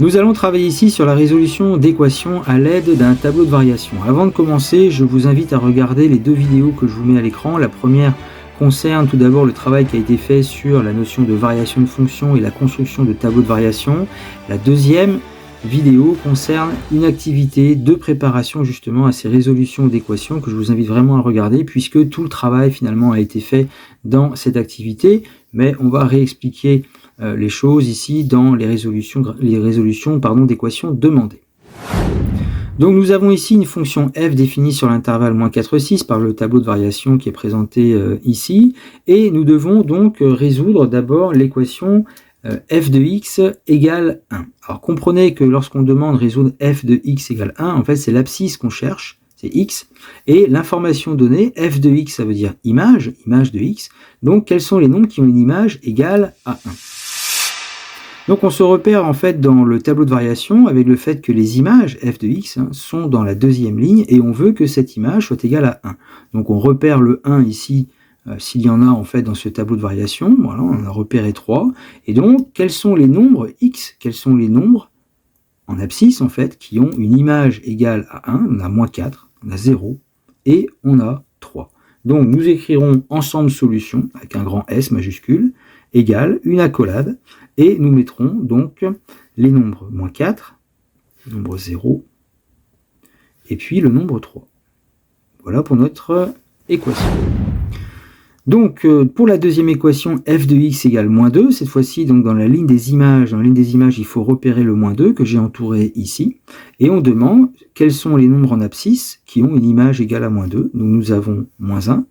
Nous allons travailler ici sur la résolution d'équations à l'aide d'un tableau de variation. Avant de commencer, je vous invite à regarder les deux vidéos que je vous mets à l'écran. La première concerne tout d'abord le travail qui a été fait sur la notion de variation de fonction et la construction de tableaux de variation. La deuxième vidéo concerne une activité de préparation justement à ces résolutions d'équations que je vous invite vraiment à regarder puisque tout le travail finalement a été fait dans cette activité, mais on va réexpliquer les choses ici dans les résolutions d'équations demandées. Donc nous avons ici une fonction f définie sur l'intervalle -4, 6 par le tableau de variation qui est présenté ici, et nous devons donc résoudre d'abord l'équation f de x égale 1. Alors comprenez que lorsqu'on demande résoudre f de x égale 1, en fait c'est l'abscisse qu'on cherche, c'est x, et l'information donnée, f de x ça veut dire image de x, donc quels sont les nombres qui ont une image égale à 1. Donc on se repère en fait dans le tableau de variation avec le fait que les images f de x sont dans la deuxième ligne et on veut que cette image soit égale à 1. Donc on repère le 1 ici s'il y en a en fait dans ce tableau de variation. Voilà, on a repéré 3. Et donc quels sont les nombres x, quels sont les nombres en abscisse en fait qui ont une image égale à 1. On a -4, on a 0 et on a 3. Donc nous écrirons ensemble solution avec un grand S majuscule égale une accolade. Et nous mettrons donc les nombres -4, le nombre 0, et puis le nombre 3. Voilà pour notre équation. Donc pour la deuxième équation, f de x égale -2, cette fois-ci donc dans la ligne des images, il faut repérer le -2 que j'ai entouré ici, et on demande quels sont les nombres en abscisse qui ont une image égale à -2. Donc nous avons -1,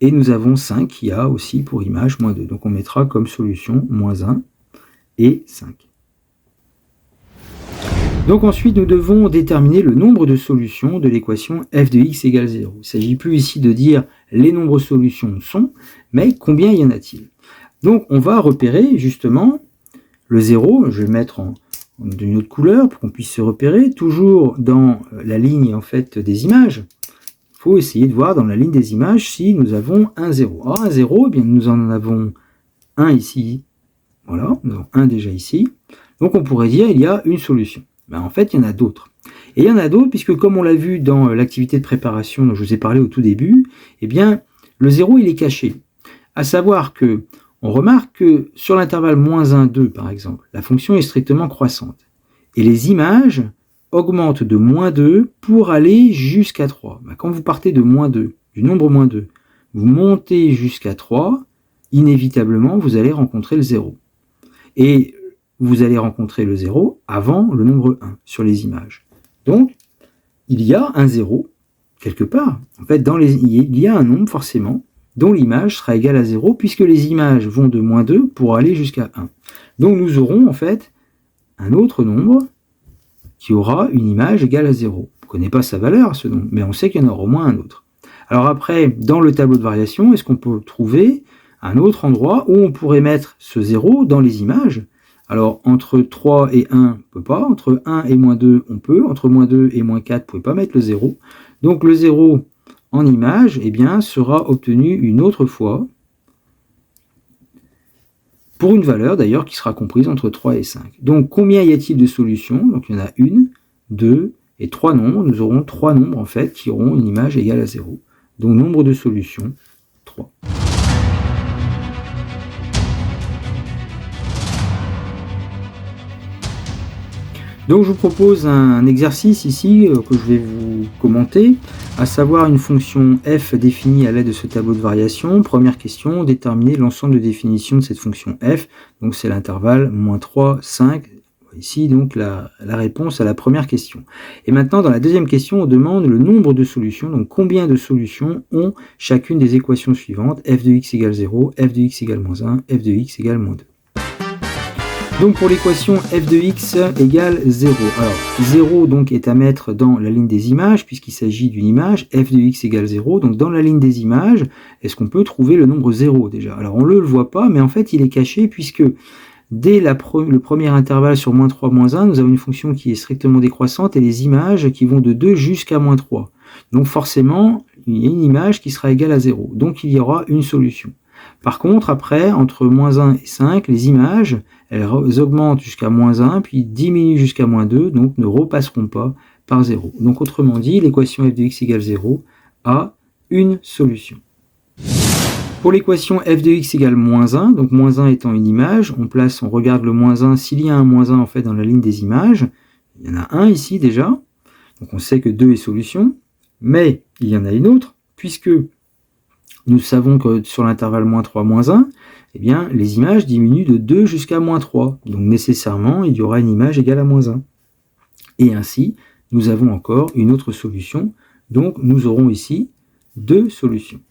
et nous avons 5 qui a aussi pour image -2. Donc on mettra comme solution -1 et 5. Donc ensuite, nous devons déterminer le nombre de solutions de l'équation f de x égale 0. Il ne s'agit plus ici de dire les nombres de solutions sont, mais combien y en a-t-il? Donc on va repérer justement le 0, je vais le mettre d'une autre couleur pour qu'on puisse se repérer, toujours dans la ligne en fait des images. Il faut essayer de voir dans la ligne des images si nous avons un 0. Alors un 0, eh bien, nous en avons un ici. Voilà, nous avons un déjà ici. Donc on pourrait dire il y a une solution. Ben, en fait, il y en a d'autres. Et il y en a d'autres puisque comme on l'a vu dans l'activité de préparation dont je vous ai parlé au tout début, eh bien, le 0 il est caché. À savoir que on remarque que sur l'intervalle -1, 2 par exemple, la fonction est strictement croissante. Et les images augmentent de -2 pour aller jusqu'à 3. Ben, quand vous partez de -2, du nombre -2, vous montez jusqu'à 3, inévitablement vous allez rencontrer le 0. Et vous allez rencontrer le 0 avant le nombre 1 sur les images. Donc, il y a un 0 quelque part. En fait, il y a un nombre forcément dont l'image sera égale à 0 puisque les images vont de -2 pour aller jusqu'à 1. Donc nous aurons en fait un autre nombre qui aura une image égale à 0. On ne connaît pas sa valeur ce nombre, mais on sait qu'il y en aura au moins un autre. Alors après, dans le tableau de variation, est-ce qu'on peut trouver un autre endroit où on pourrait mettre ce 0 dans les images? Alors, entre 3 et 1, on ne peut pas. Entre 1 et -2, on peut. Entre -2 et -4, vous ne pouvez pas mettre le 0. Donc, le 0 en image, eh bien, sera obtenu une autre fois, pour une valeur d'ailleurs qui sera comprise entre 3 et 5. Donc, combien y a-t-il de solutions? Donc, il y en a 1, 2 et 3 nombres. Nous aurons 3 nombres, en fait, qui auront une image égale à 0. Donc, nombre de solutions, 3. Donc je vous propose un exercice ici que je vais vous commenter, à savoir une fonction f définie à l'aide de ce tableau de variation. Première question, déterminer l'ensemble de définition de cette fonction f. Donc c'est l'intervalle -3, 5. Ici donc la réponse à la première question. Et maintenant dans la deuxième question, on demande le nombre de solutions. Donc combien de solutions ont chacune des équations suivantes, f de x égale 0, f de x égale -1, f de x égale -2. Donc pour l'équation f de x égale 0. Alors 0 donc est à mettre dans la ligne des images puisqu'il s'agit d'une image, f de x égale 0. Donc dans la ligne des images, est-ce qu'on peut trouver le nombre 0 déjà? Alors on ne le voit pas, mais en fait il est caché puisque dès le premier intervalle sur -3, -1, nous avons une fonction qui est strictement décroissante et les images qui vont de 2 jusqu'à -3. Donc forcément, il y a une image qui sera égale à 0. Donc il y aura une solution. Par contre, après, entre moins 1 et 5, les images, elles augmentent jusqu'à moins 1, puis diminuent jusqu'à moins 2, donc ne repasseront pas par 0. Donc autrement dit, l'équation f de x égale 0 a une solution. Pour l'équation f de x égale moins 1, donc moins 1 étant une image, on regarde le moins 1, s'il y a un moins 1 en fait dans la ligne des images, il y en a un ici déjà, donc on sait que 2 est solution, mais il y en a une autre, puisque nous savons que sur l'intervalle moins 3, moins 1, eh bien, les images diminuent de 2 jusqu'à moins 3, donc nécessairement il y aura une image égale à moins 1. Et ainsi, nous avons encore une autre solution, donc nous aurons ici deux solutions.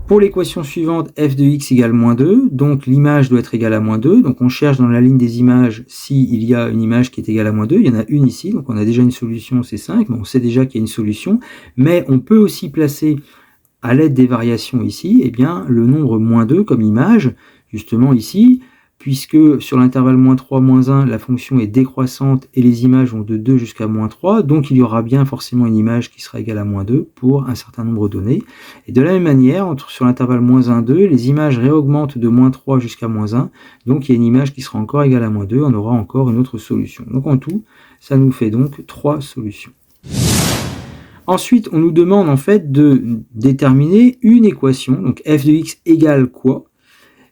Pour l'équation suivante, f de x égale moins 2, donc l'image doit être égale à moins 2, donc on cherche dans la ligne des images s'il y a une image qui est égale à moins 2, il y en a une ici, donc on a déjà une solution, c'est 5, mais on sait déjà qu'il y a une solution, mais on peut aussi placer, à l'aide des variations ici, eh bien, le nombre moins 2 comme image, justement ici, puisque sur l'intervalle moins 3, moins 1, la fonction est décroissante et les images vont de 2 jusqu'à moins 3, donc il y aura bien forcément une image qui sera égale à moins 2 pour un certain nombre donné. Et de la même manière, sur l'intervalle moins 1, 2, les images réaugmentent de moins 3 jusqu'à moins 1, donc il y a une image qui sera encore égale à moins 2, on aura encore une autre solution. Donc en tout, ça nous fait donc 3 solutions. Ensuite, on nous demande en fait de déterminer une équation, donc f de x égale quoi?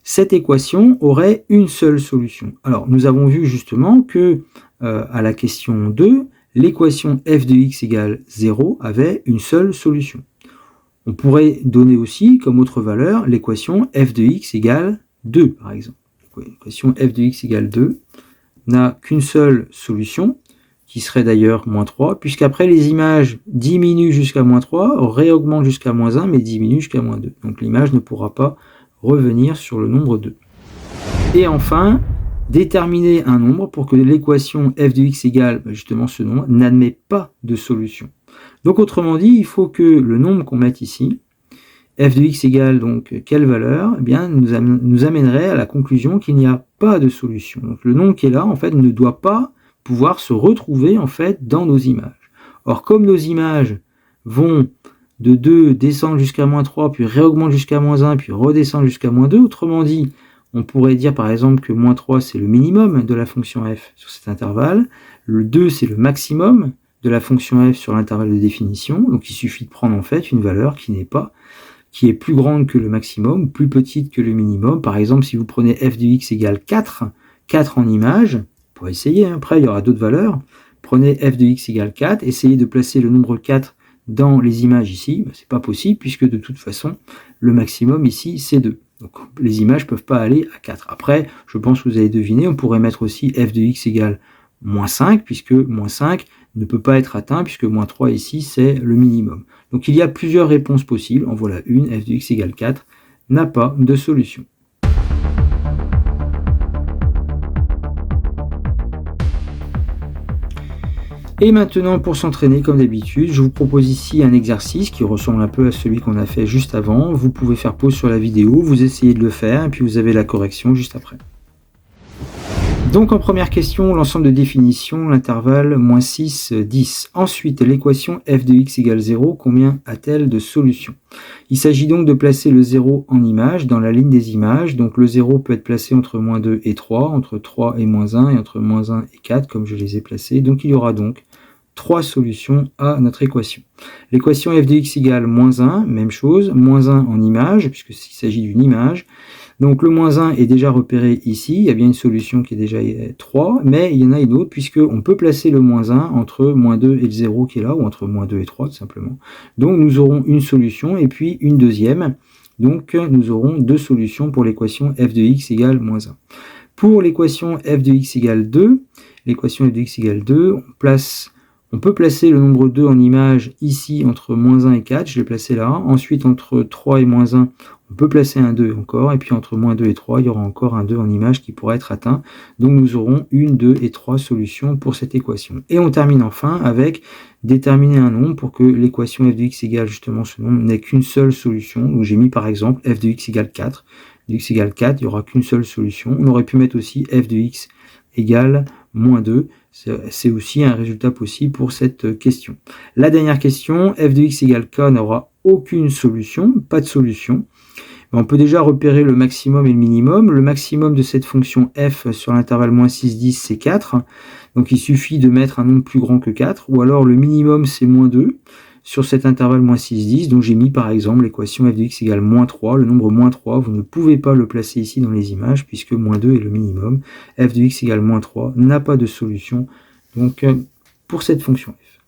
Cette équation aurait une seule solution. Alors, nous avons vu justement que, à la question 2, l'équation f de x égale 0 avait une seule solution. On pourrait donner aussi comme autre valeur l'équation f de x égale 2, par exemple. L'équation f de x égale 2 n'a qu'une seule solution, qui serait d'ailleurs moins 3, puisqu'après les images diminuent jusqu'à moins 3, réaugmentent jusqu'à moins 1, mais diminuent jusqu'à moins 2. Donc l'image ne pourra pas revenir sur le nombre 2. Et enfin, déterminer un nombre pour que l'équation f de x égale justement ce nombre n'admet pas de solution. Donc autrement dit, il faut que le nombre qu'on mette ici, f de x égale donc quelle valeur, eh bien, nous amènerait à la conclusion qu'il n'y a pas de solution. Donc le nombre qui est là, en fait, ne doit pas pouvoir se retrouver en fait dans nos images. Or, comme nos images vont de 2 descendre jusqu'à moins 3, puis réaugmente jusqu'à moins 1, puis redescend jusqu'à moins 2. Autrement dit, on pourrait dire par exemple que moins 3 c'est le minimum de la fonction f sur cet intervalle, le 2 c'est le maximum de la fonction f sur l'intervalle de définition, donc il suffit de prendre en fait une valeur qui est plus grande que le maximum, ou plus petite que le minimum. Par exemple, si vous prenez f de x égale 4, 4 en image, pour essayer, après il y aura d'autres valeurs, prenez f de x égale 4, essayez de placer le nombre 4 dans les images ici, c'est pas possible puisque de toute façon le maximum ici c'est 2. Donc les images ne peuvent pas aller à 4. Après, je pense que vous avez deviné, on pourrait mettre aussi f de x égale moins 5, puisque moins 5 ne peut pas être atteint, puisque moins 3 ici c'est le minimum. Donc il y a plusieurs réponses possibles, en voilà une, f de x égale 4 n'a pas de solution. Et maintenant, pour s'entraîner comme d'habitude, je vous propose ici un exercice qui ressemble un peu à celui qu'on a fait juste avant. Vous pouvez faire pause sur la vidéo, vous essayez de le faire, et puis vous avez la correction juste après. Donc en première question, l'ensemble de définition, l'intervalle moins 6, 10. Ensuite, l'équation f de x égale 0, combien a-t-elle de solutions? Il s'agit donc de placer le 0 en image, dans la ligne des images. Donc le 0 peut être placé entre moins 2 et 3, entre 3 et moins 1, et entre moins 1 et 4, comme je les ai placés. Donc il y aura donc 3 solutions à notre équation. L'équation f de x égale moins 1, même chose, moins 1 en image, puisqu'il s'agit d'une image. Donc le moins 1 est déjà repéré ici, il y a bien une solution qui est déjà 3, mais il y en a une autre, puisqu'on peut placer le moins 1 entre moins 2 et le 0 qui est là, ou entre moins 2 et 3 tout simplement. Donc nous aurons une solution, et puis une deuxième. Donc nous aurons deux solutions pour l'équation f de x égale moins 1. Pour l'équation f de x égale 2, l'équation f de x égale 2, on peut placer le nombre 2 en image ici entre moins 1 et 4, je l'ai placé là. Ensuite, entre 3 et moins 1, on peut placer un 2 encore. Et puis entre moins 2 et 3, il y aura encore un 2 en image qui pourra être atteint. Donc nous aurons 1, 2 et 3 solutions pour cette équation. Et on termine enfin avec déterminer un nombre pour que l'équation f de x égale justement ce nombre n'ait qu'une seule solution. Donc j'ai mis par exemple f de x égale 4. f de x égale 4, il n'y aura qu'une seule solution. On aurait pu mettre aussi f de x égale moins 2. C'est aussi un résultat possible pour cette question. La dernière question, f de x égale k n'aura aucune solution, pas de solution. On peut déjà repérer le maximum et le minimum. Le maximum de cette fonction f sur l'intervalle moins 6, 10, c'est 4. Donc il suffit de mettre un nombre plus grand que 4. Ou alors le minimum, c'est moins 2 sur cet intervalle moins 6, 10. Donc j'ai mis par exemple l'équation f de x égale moins 3. Le nombre moins 3, vous ne pouvez pas le placer ici dans les images puisque moins 2 est le minimum. F de x égale moins 3 n'a pas de solution donc pour cette fonction f.